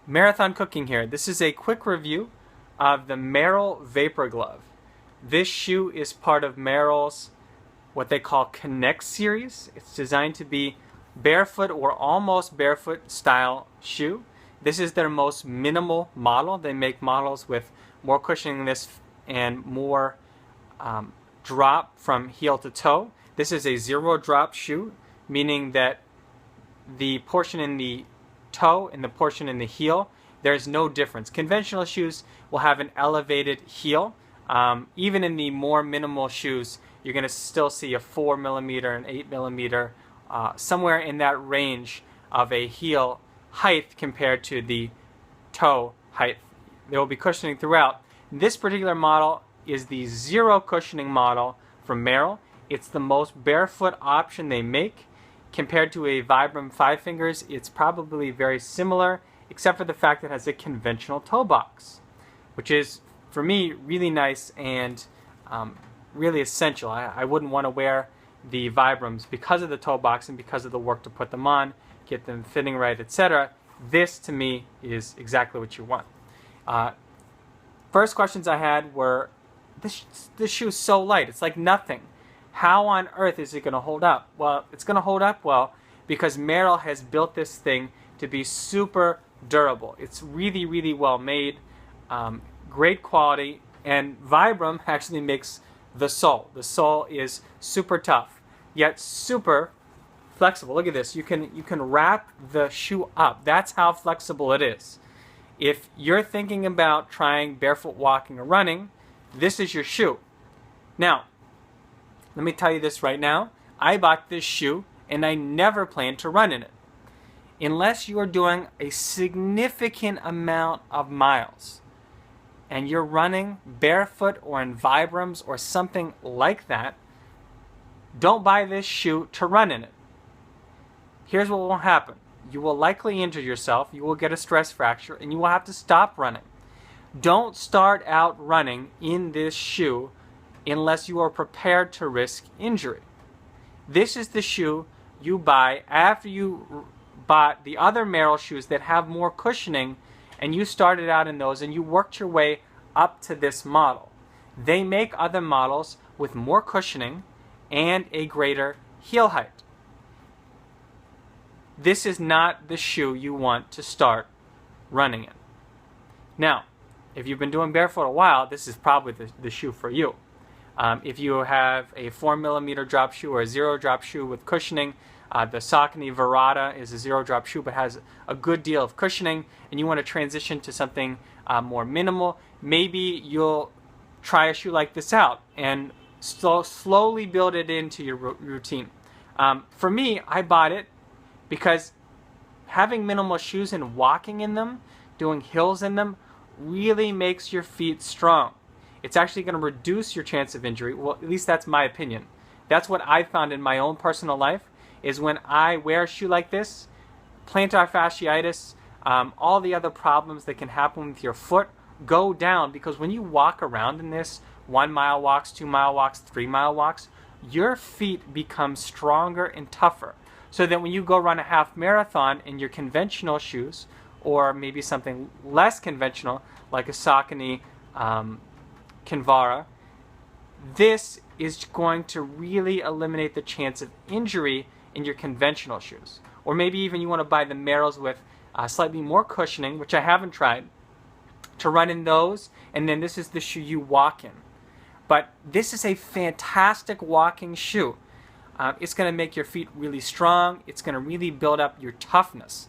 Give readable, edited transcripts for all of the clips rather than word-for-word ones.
Marathon Cooking here. This is a quick review of the Merrell Vapor Glove. This shoe is part of Merrell's what they call Connect series. It's designed to be barefoot or almost barefoot style shoe. This is their most minimal model. They make models with more cushioning than this and more drop from heel to toe. This is a zero drop shoe, meaning that the portion in the toe and the portion in the heel, there's no difference. Conventional shoes will have an elevated heel. Even in the more minimal shoes, you're going to still see a 4 millimeter and 8 millimeter, somewhere in that range of a heel height compared to the toe height. There will be cushioning throughout. This particular model is the zero cushioning model from Merrell. It's the most barefoot option they make. Compared to a Vibram Five Fingers, it's probably very similar, except for the fact that it has a conventional toe box, which is, for me, really nice and really essential. I wouldn't want to wear the Vibrams because of the toe box and because of the work to put them on, get them fitting right, etc. This, to me, is exactly what you want. First questions I had were, this shoe is so light. It's like nothing. How on earth is it going to hold up? Well, it's going to hold up well because Merrell has built this thing to be super durable. It's really, really well made, great quality, and Vibram actually makes the sole. The sole is super tough, yet super flexible. Look at this. You can wrap the shoe up. That's how flexible it is. If you're thinking about trying barefoot walking or running, this is your shoe. Now, let me tell you this right now. I bought this shoe and I never plan to run in it. Unless you are doing a significant amount of miles and you're running barefoot or in Vibrams or something like that, don't buy this shoe to run in it. Here's what will happen. You will likely injure yourself, you will get a stress fracture, and you will have to stop running. Don't start out running in this shoe unless you are prepared to risk injury. This is the shoe you buy after you bought the other Merrell shoes that have more cushioning, and you started out in those and you worked your way up to this model. They make other models with more cushioning and a greater heel height. This is not the shoe you want to start running in. Now, if you've been doing barefoot a while, this is probably the shoe for you. If you have a 4 millimeter drop shoe or a zero drop shoe with cushioning, the Saucony Kinvaras is a zero drop shoe but has a good deal of cushioning, and you want to transition to something more minimal, maybe you'll try a shoe like this out and slowly build it into your routine. For me, I bought it because having minimal shoes and walking in them, doing hills in them, really makes your feet strong. It's actually going to reduce your chance of injury. Well, at least that's my opinion. That's what I found in my own personal life, is when I wear a shoe like this, plantar fasciitis, all the other problems that can happen with your foot go down, because when you walk around in this, 1 mile walks, 2 mile walks, 3 mile walks, your feet become stronger and tougher. So that when you go run a half marathon in your conventional shoes, or maybe something less conventional like a Saucony Kinvara, this is going to really eliminate the chance of injury in your conventional shoes. Or maybe even you want to buy the Merrells with slightly more cushioning, which I haven't tried, to run in those, and then this is the shoe you walk in. But this is a fantastic walking shoe. It's going to make your feet really strong. It's going to really build up your toughness.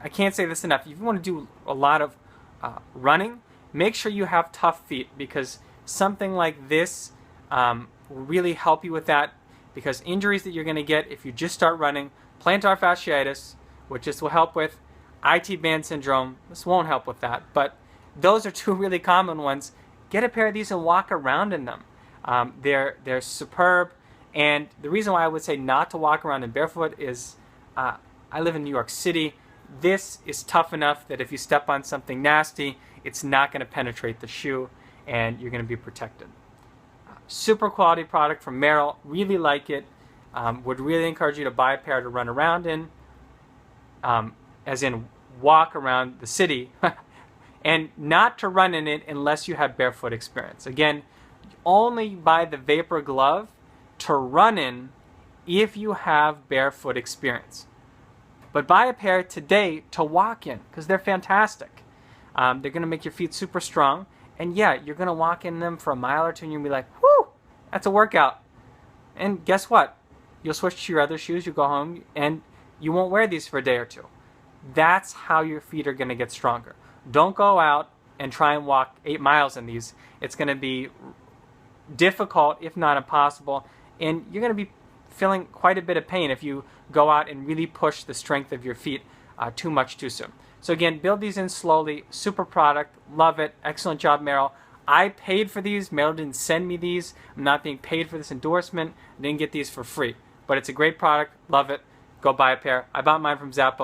I can't say this enough. If you want to do a lot of running, make sure you have tough feet, because something like this will really help you with that, because injuries that you're going to get if you just start running, plantar fasciitis, which this will help with, IT band syndrome, this won't help with that, but those are two really common ones. Get a pair of these and walk around in them. They're superb, and the reason why I would say not to walk around in barefoot is I live in New York City. This is tough enough that if you step on something nasty, it's not going to penetrate the shoe and you're going to be protected. Super quality product from Merrell. Really like it. Would really encourage you to buy a pair to run around in, as in walk around the city and not to run in it unless you have barefoot experience. Again, only buy the Vapor glove to run in if you have barefoot experience. But buy a pair today to walk in because they're fantastic. They're going to make your feet super strong. And yeah, you're going to walk in them for a mile or two and you'll be like, whoo, that's a workout. And guess what? You'll switch to your other shoes, you'll go home, and you won't wear these for a day or two. That's how your feet are going to get stronger. Don't go out and try and walk 8 miles in these. It's going to be difficult, if not impossible, and you're going to be feeling quite a bit of pain if you go out and really push the strength of your feet too much too soon. So again, build these in slowly. Super product. Love it. Excellent job, Merrell. I paid for these. Merrell didn't send me these. I'm not being paid for this endorsement. I didn't get these for free. But it's a great product. Love it. Go buy a pair. I bought mine from Zappos.